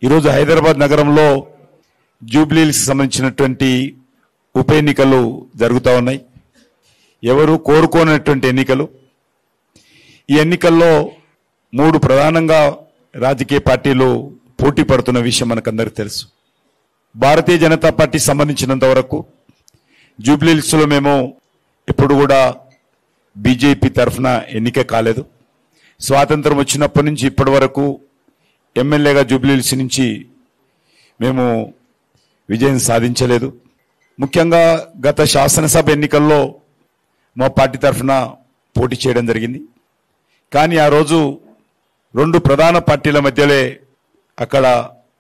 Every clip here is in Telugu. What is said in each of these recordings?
ఈరోజు హైదరాబాద్ నగరంలో జూబ్లీహిల్స్కి సంబంధించినటువంటి ఉప ఎన్నికలు జరుగుతూ ఉన్నాయి. ఎవరు కోరుకోనటువంటి ఎన్నికలు. ఈ ఎన్నికల్లో 3 ప్రధానంగా రాజకీయ పార్టీలు పోటీ పడుతున్న విషయం మనకందరికీ తెలుసు. భారతీయ జనతా పార్టీ సంబంధించినంత వరకు జూబ్లీహిల్స్లో మేము ఎప్పుడు కూడా బీజేపీ తరఫున ఎన్నిక కాలేదు. స్వాతంత్రం వచ్చినప్పటి నుంచి ఇప్పటి వరకు ఎమ్మెల్యేగా జూబ్లీహిల్స్ నుంచి మేము విజయం సాధించలేదు. ముఖ్యంగా గత శాసనసభ ఎన్నికల్లో మా పార్టీ తరఫున పోటీ చేయడం జరిగింది. కానీ ఆ రోజు 2 ప్రధాన పార్టీల మధ్యలో అక్కడ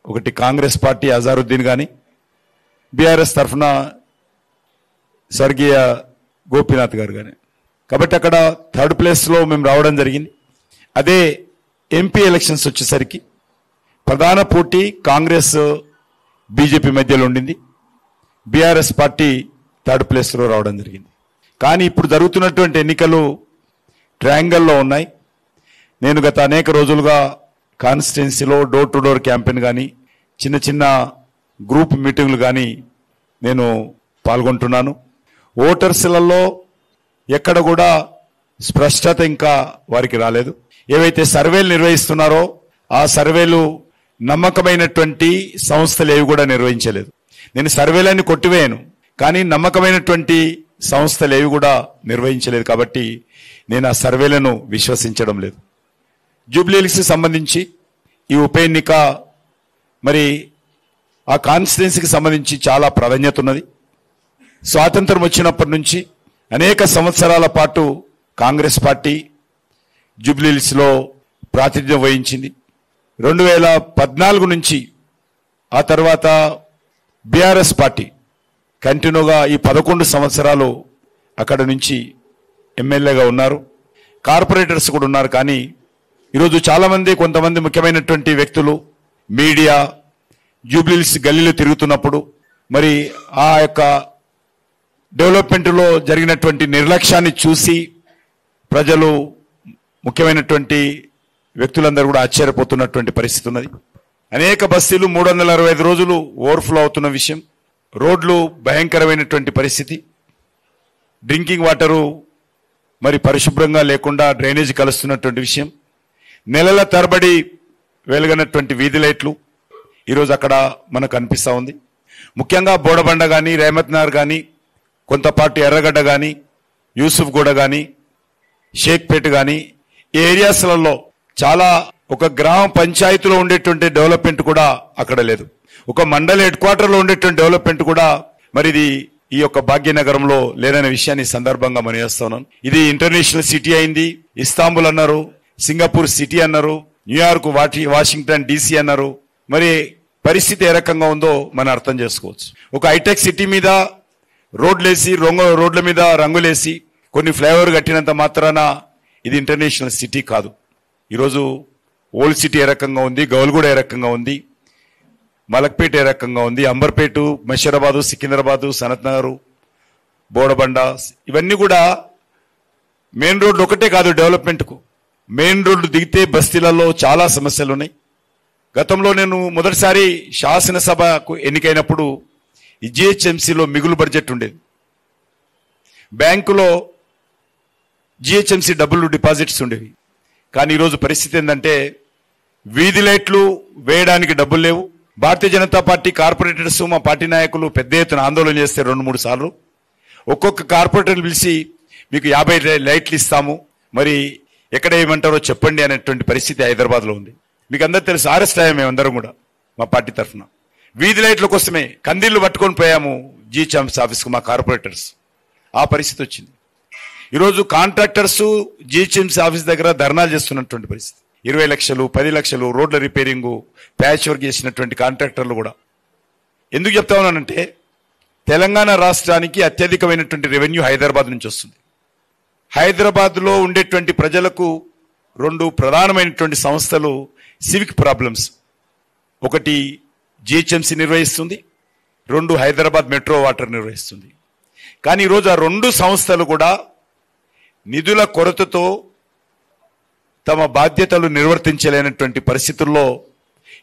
ఒకటి కాంగ్రెస్ పార్టీ అజారుద్దీన్ కానీ, బీఆర్ఎస్ తరఫున స్వర్గీయ గోపీనాథ్ గారు కానీ. కాబట్టి అక్కడ 3rd ప్లేస్లో మేము రావడం జరిగింది. అదే ఎంపీ ఎలక్షన్స్ వచ్చేసరికి ప్రధాన పోటీ కాంగ్రెస్ బీజేపీ మధ్యలో ఉండింది. బీఆర్ఎస్ పార్టీ 3rd ప్లేస్లో రావడం జరిగింది. కానీ ఇప్పుడు జరుగుతున్నటువంటి ఎన్నికలు ట్రయాంగిల్లో ఉన్నాయి. నేను గత అనేక రోజులుగా కాన్స్టిట్యున్సీలో డోర్ టు డోర్ క్యాంపెయిన్ కానీ, చిన్న చిన్న గ్రూప్ మీటింగ్లు కానీ నేను పాల్గొంటున్నాను. ఓటర్స్లలో ఎక్కడ కూడా స్పష్టత ఇంకా వారికి రాలేదు. ఏవైతే సర్వేలు నిర్వహిస్తున్నారో ఆ సర్వేలు నమ్మకమైనటువంటి సంస్థలు ఏవి కూడా నిర్వహించలేదు. నేను సర్వేలన్నీ కొట్టివేయను, కానీ నమ్మకమైనటువంటి సంస్థలు ఏవి కూడా నిర్వహించలేదు. కాబట్టి నేను ఆ సర్వేలను విశ్వసించడం లేదు. జూబ్లీహిల్స్కి సంబంధించి ఈ ఉప ఎన్నిక మరి ఆ కాన్స్టిట్యున్సీకి సంబంధించి చాలా ప్రాధాన్యత ఉన్నది. స్వాతంత్రం వచ్చినప్పటి నుంచి అనేక సంవత్సరాల పాటు కాంగ్రెస్ పార్టీ జూబ్లీహిల్స్లో ప్రాతినిధ్యం వహించింది. 2014 నుంచి ఆ తర్వాత బీఆర్ఎస్ పార్టీ కంటిన్యూగా ఈ 11 సంవత్సరాలు అక్కడ నుంచి ఎమ్మెల్యేగా ఉన్నారు. కార్పొరేటర్స్ కూడా ఉన్నారు. కానీ ఈరోజు చాలామంది, కొంతమంది ముఖ్యమైనటువంటి వ్యక్తులు, మీడియా జూబ్లీహిల్స్ గల్లీలో తిరుగుతున్నప్పుడు మరి ఆ యొక్క డెవలప్మెంట్లో జరిగినటువంటి నిర్లక్ష్యాన్ని చూసి ప్రజలు, ముఖ్యమైనటువంటి వ్యక్తులందరూ కూడా ఆశ్చర్యపోతున్నటువంటి పరిస్థితి ఉన్నది. అనేక బస్తీలు 365 రోజులు ఓవర్ఫ్లో అవుతున్న విషయం. రోడ్లు భయంకరమైనటువంటి పరిస్థితి. డ్రింకింగ్ వాటరు మరి పరిశుభ్రంగా లేకుండా డ్రైనేజ్ కలుస్తున్నటువంటి విషయం. నెలల తరబడి వెలుగనటువంటి వీధి లైట్లు ఈరోజు అక్కడ మనకు అనిపిస్తూ ఉంది. ముఖ్యంగా బోడబండ కానీ, రేమత్ నగర్ కానీ, కొంతపాటు ఎర్రగడ్డ కానీ, యూసుఫ్ గూడ కానీ, షేక్పేట్ కానీ, ఈ ఏరియాస్లలో చాలా ఒక గ్రామ పంచాయతీలో ఉండేటువంటి డెవలప్మెంట్ కూడా అక్కడ లేదు. ఒక మండల హెడ్ క్వార్టర్లో ఉండేటువంటి డెవలప్మెంట్ కూడా మరి ఇది ఈ యొక్క భాగ్యనగరంలో లేదనే విషయాన్ని సందర్భంగా మనం చేస్తున్నాను. ఇది ఇంటర్నేషనల్ సిటీ అయింది. ఇస్తాంబుల్ అన్నారు, సింగపూర్ సిటీ అన్నారు, న్యూయార్క్, వాషింగ్టన్ DC అన్నారు. మరి పరిస్థితి ఏ రకంగా ఉందో మనం అర్థం చేసుకోవచ్చు. ఒక హైటెక్ సిటీ మీద రోడ్లేసి, రోడ్ల మీద రంగులేసి, కొన్ని ఫ్లైఓవర్ కట్టినంత మాత్రాన ఇది ఇంటర్నేషనల్ సిటీ కాదు. ఈరోజు ఓల్డ్ సిటీ ఏ రకంగా ఉంది, గౌల్గూడ ఏ రకంగా ఉంది, మలక్పేట ఏ రకంగా ఉంది, అంబర్పేట, మషీరాబాదు, సికింద్రాబాదు, సనత్ నగరు, బోడబండ, ఇవన్నీ కూడా మెయిన్ రోడ్లు ఒకటే కాదు డెవలప్మెంట్కు. మెయిన్ రోడ్లు దిగితే బస్తీలలో చాలా సమస్యలు ఉన్నాయి. గతంలో నేను మొదటిసారి శాసనసభకు ఎన్నికైనప్పుడు ఈ GHMCలో మిగులు బడ్జెట్ ఉండేది. బ్యాంకులో GHMC డబ్బులు డిపాజిట్స్ ఉండేవి. కానీ ఈరోజు పరిస్థితి ఏంటంటే వీధి లైట్లు వేయడానికి డబ్బులు లేవు. భారతీయ జనతా పార్టీ కార్పొరేటర్స్, మా పార్టీ నాయకులు పెద్ద ఎత్తున ఆందోళన చేస్తే 2-3 సార్లు ఒక్కొక్క కార్పొరేటర్ పిలిచి మీకు 50 లైట్లు ఇస్తాము, మరి ఎక్కడ ఏమంటారో చెప్పండి అనేటువంటి పరిస్థితి హైదరాబాద్లో ఉంది. మీకు అందరూ తెలుసు, అరెస్ట్ అయ్యాము మేమందరం కూడా మా పార్టీ తరఫున. వీధి లైట్ల కోసమే కందీళ్లు పట్టుకొని పోయాము GHMC ఆఫీస్కు మా కార్పొరేటర్స్. ఆ పరిస్థితి వచ్చింది. ఈరోజు కాంట్రాక్టర్స్ GHMC ఆఫీస్ దగ్గర ధర్నాలు చేస్తున్నటువంటి పరిస్థితి. 20 లక్షలు, 10 లక్షలు రోడ్ల రిపేరింగు, ప్యాచ్ వర్క్ చేసినటువంటి కాంట్రాక్టర్లు కూడా. ఎందుకు చెప్తా ఉన్నానంటే తెలంగాణ రాష్ట్రానికి అత్యధికమైనటువంటి రెవెన్యూ హైదరాబాద్ నుంచి వస్తుంది. హైదరాబాద్లో ఉండేటువంటి ప్రజలకు 2 ప్రధానమైనటువంటి సంస్థలు సివిక్ ప్రాబ్లమ్స్. ఒకటి GHMC నిర్వహిస్తుంది, 2 హైదరాబాద్ మెట్రో వాటర్ నిర్వహిస్తుంది. కానీ ఈరోజు ఆ 2 సంస్థలు కూడా నిధుల కొరతతో తమ బాధ్యతలు నిర్వర్తించలేనటువంటి పరిస్థితుల్లో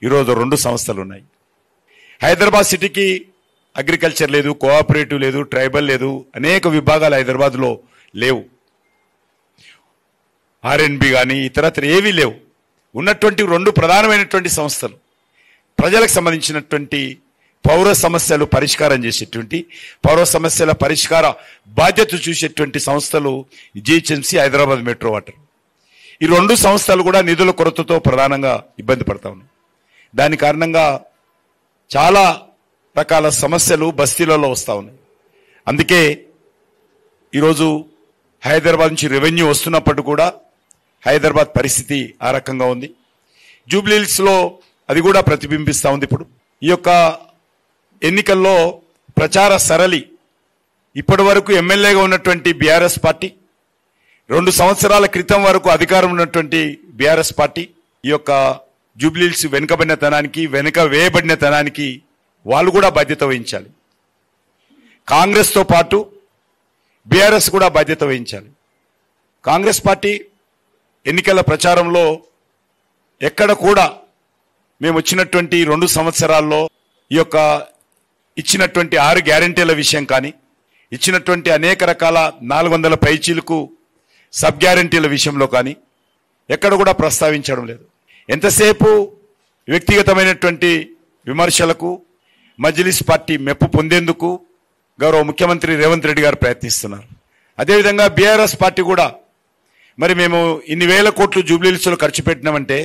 ఈరోజు 2 సంస్థలు ఉన్నాయి. హైదరాబాద్ సిటీకి అగ్రికల్చర్ లేదు, కోఆపరేటివ్ లేదు, ట్రైబల్ లేదు, అనేక విభాగాలు హైదరాబాద్లో లేవు. ఆర్ఎన్బి కానీ ఇతరత్ర ఏవీ లేవు. ఉన్నటువంటి 2 ప్రధానమైనటువంటి సంస్థలు ప్రజలకు సంబంధించినటువంటి పౌర సమస్యలు పరిష్కారం చేసేటువంటి, పౌర సమస్యల పరిష్కార బాధ్యత చూసేటువంటి సంస్థలు జిహెచ్ఎంసీ, హైదరాబాద్ మెట్రో వాటర్. ఈ 2 సంస్థలు కూడా నిధుల కొరతతో ప్రధానంగా ఇబ్బంది పడతా ఉన్నాయి. దాని కారణంగా చాలా రకాల సమస్యలు బస్తీలలో వస్తూ ఉన్నాయి. అందుకే ఈరోజు హైదరాబాద్ నుంచి రెవెన్యూ వస్తున్నప్పుడు కూడా హైదరాబాద్ పరిస్థితి ఆ రకంగా ఉంది. జూబ్లీహిల్స్లో అది కూడా ప్రతిబింబిస్తూ ఉంది. ఇప్పుడు ఈ యొక్క ఎన్నికల్లో ప్రచార సరళి ఇప్పటి వరకు ఎమ్మెల్యేగా ఉన్నటువంటి బీఆర్ఎస్ పార్టీ, 2 సంవత్సరాల క్రితం వరకు అధికారం ఉన్నటువంటి బీఆర్ఎస్ పార్టీ ఈ యొక్క జూబ్లీహిల్స్ వెనుకబడినతనానికి, వెనుక వేయబడినతనానికి వాళ్ళు కూడా బాధ్యత వహించాలి. కాంగ్రెస్తో పాటు బీఆర్ఎస్ కూడా బాధ్యత వహించాలి. కాంగ్రెస్ పార్టీ ఎన్నికల ప్రచారంలో ఎక్కడ కూడా మేము వచ్చినటువంటి 2 సంవత్సరాల్లో ఈ యొక్క ఇచ్చినటువంటి 6 గ్యారెంటీల విషయం కానీ, ఇచ్చినటువంటి అనేక రకాల 400 పైచీలకు సబ్ గ్యారెంటీల విషయంలో కానీ ఎక్కడ కూడా ప్రస్తావించడం లేదు. ఎంతసేపు వ్యక్తిగతమైనటువంటి విమర్శలకు, మజ్లిస్ పార్టీ మెప్పు పొందేందుకు గౌరవ ముఖ్యమంత్రి రేవంత్ రెడ్డి గారు ప్రయత్నిస్తున్నారు. అదేవిధంగా బీఆర్ఎస్ పార్టీ కూడా మరి మేము ఇన్ని వేల కోట్లు జూబ్లీహిల్స్లో ఖర్చు పెట్టినామంటే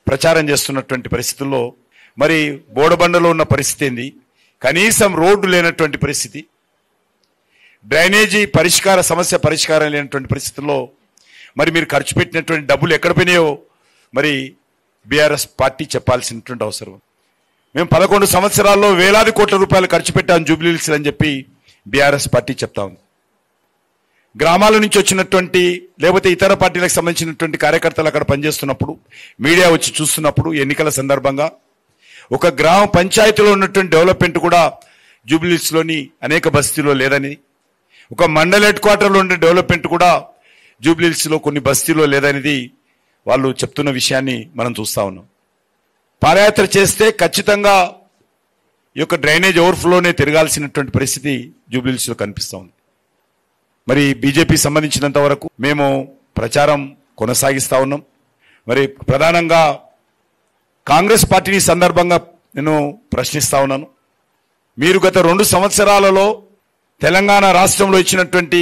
ప్రచారం చేస్తున్నటువంటి పరిస్థితుల్లో మరి బోడబండలో ఉన్న పరిస్థితి ఏంది, కనీసం రోడ్డు లేనటువంటి పరిస్థితి, డ్రైనేజీ సమస్య పరిష్కారం లేనటువంటి పరిస్థితుల్లో మరి మీరు ఖర్చు పెట్టినటువంటి డబ్బులు ఎక్కడ పోయినాయో మరి బీఆర్ఎస్ పార్టీ చెప్పాల్సినటువంటి అవసరం. మేము 11 సంవత్సరాల్లో వేలాది కోట్ల రూపాయలు ఖర్చు పెట్టాం జూబ్లీహిల్స్ అని చెప్పి బీఆర్ఎస్ పార్టీ చెప్తా ఉంది. గ్రామాల నుంచి వచ్చినటువంటి లేకపోతే ఇతర పార్టీలకు సంబంధించినటువంటి కార్యకర్తలు అక్కడ పనిచేస్తున్నప్పుడు, మీడియా వచ్చి చూస్తున్నప్పుడు ఎన్నికల సందర్భంగా ఒక గ్రామ పంచాయతీలో ఉన్నటువంటి డెవలప్మెంట్ కూడా జూబ్లీహిల్స్లోని అనేక బస్తీలో లేదని, ఒక మండల హెడ్ క్వార్టర్లో ఉండే డెవలప్మెంట్ కూడా జూబ్లీహిల్స్లో కొన్ని బస్తీలో లేదనేది వాళ్ళు చెప్తున్న విషయాన్ని మనం చూస్తా ఉన్నాం. పాదయాత్ర చేస్తే ఖచ్చితంగా ఈ యొక్క డ్రైనేజ్ ఓవర్ఫ్లోనే తిరగాల్సినటువంటి పరిస్థితి జూబ్లీహిల్స్లో కనిపిస్తూ ఉంది. మరి బీజేపీ సంబంధించినంత వరకు మేము ప్రచారం కొనసాగిస్తూ ఉన్నాం. మరి ప్రధానంగా కాంగ్రెస్ పార్టీని సందర్భంగా నేను ప్రశ్నిస్తా ఉన్నాను. మీరు గత 2 సంవత్సరాలలో తెలంగాణ రాష్ట్రంలో ఇచ్చినటువంటి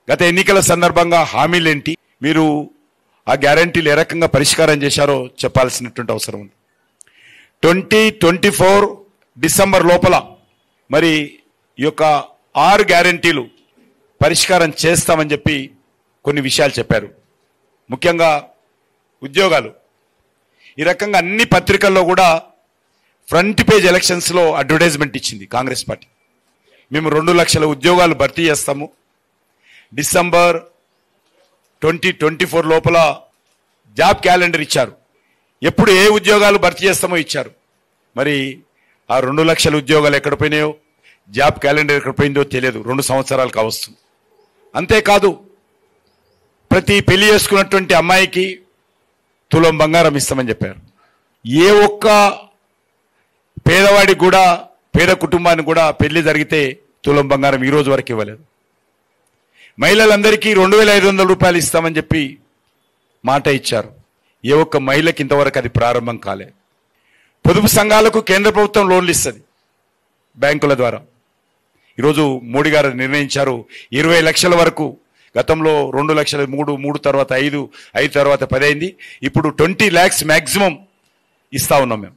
గత ఎన్నికల సందర్భంగా హామీలేంటి, మీరు ఆ గ్యారంటీలు ఏ రకంగా పరిష్కారం చేశారో చెప్పాల్సినటువంటి అవసరం ఉంది. 2024 డిసెంబర్ లోపల మరి ఈ యొక్క 6 గ్యారంటీలు పరిష్కారం చేస్తామని చెప్పి కొన్ని విషయాలు చెప్పారు. ముఖ్యంగా ఉద్యోగాలు. ఈ రకంగా అన్ని పత్రికల్లో కూడా ఫ్రంట్ పేజ్ ఎలక్షన్స్లో అడ్వర్టైజ్మెంట్ ఇచ్చింది కాంగ్రెస్ పార్టీ. మేము 2 లక్షల ఉద్యోగాలు భర్తీ చేస్తాము, డిసెంబర్ 2024 లోపల జాబ్ క్యాలెండర్ ఇచ్చారు. ఎప్పుడు ఏ ఉద్యోగాలు భర్తీ చేస్తామో ఇచ్చారు. మరి ఆ 2 లక్షల ఉద్యోగాలు ఎక్కడ పోయినాయో, జాబ్ క్యాలెండర్ ఎక్కడ పోయిందో తెలియదు. 2 సంవత్సరాలు కావస్తుంది. అంతేకాదు ప్రతి పెళ్లి చేసుకున్నటువంటి అమ్మాయికి తులం బంగారం ఇస్తామని చెప్పారు. ఏ ఒక్క పేదవాడికి కూడా, పేద కుటుంబానికి కూడా పెళ్లి జరిగితే తులం బంగారం ఈ రోజు వరకు ఇవ్వలేదు. మహిళలందరికీ 2500 రూపాయలు ఇస్తామని చెప్పి మాట ఇచ్చారు. ఏ ఒక్క మహిళకి ఇంతవరకు అది ప్రారంభం కాలే. పొదుపు సంఘాలకు కేంద్ర ప్రభుత్వం లోన్లు ఇస్తుంది బ్యాంకుల ద్వారా. ఈరోజు మోడీ గారు నిర్ణయించారు 20 లక్షల వరకు. గతంలో 2 లక్షలు, 3 తర్వాత 5 తర్వాత 10 అయింది. ఇప్పుడు 20 lakhs మ్యాక్సిమం ఇస్తా ఉన్నాం మేము.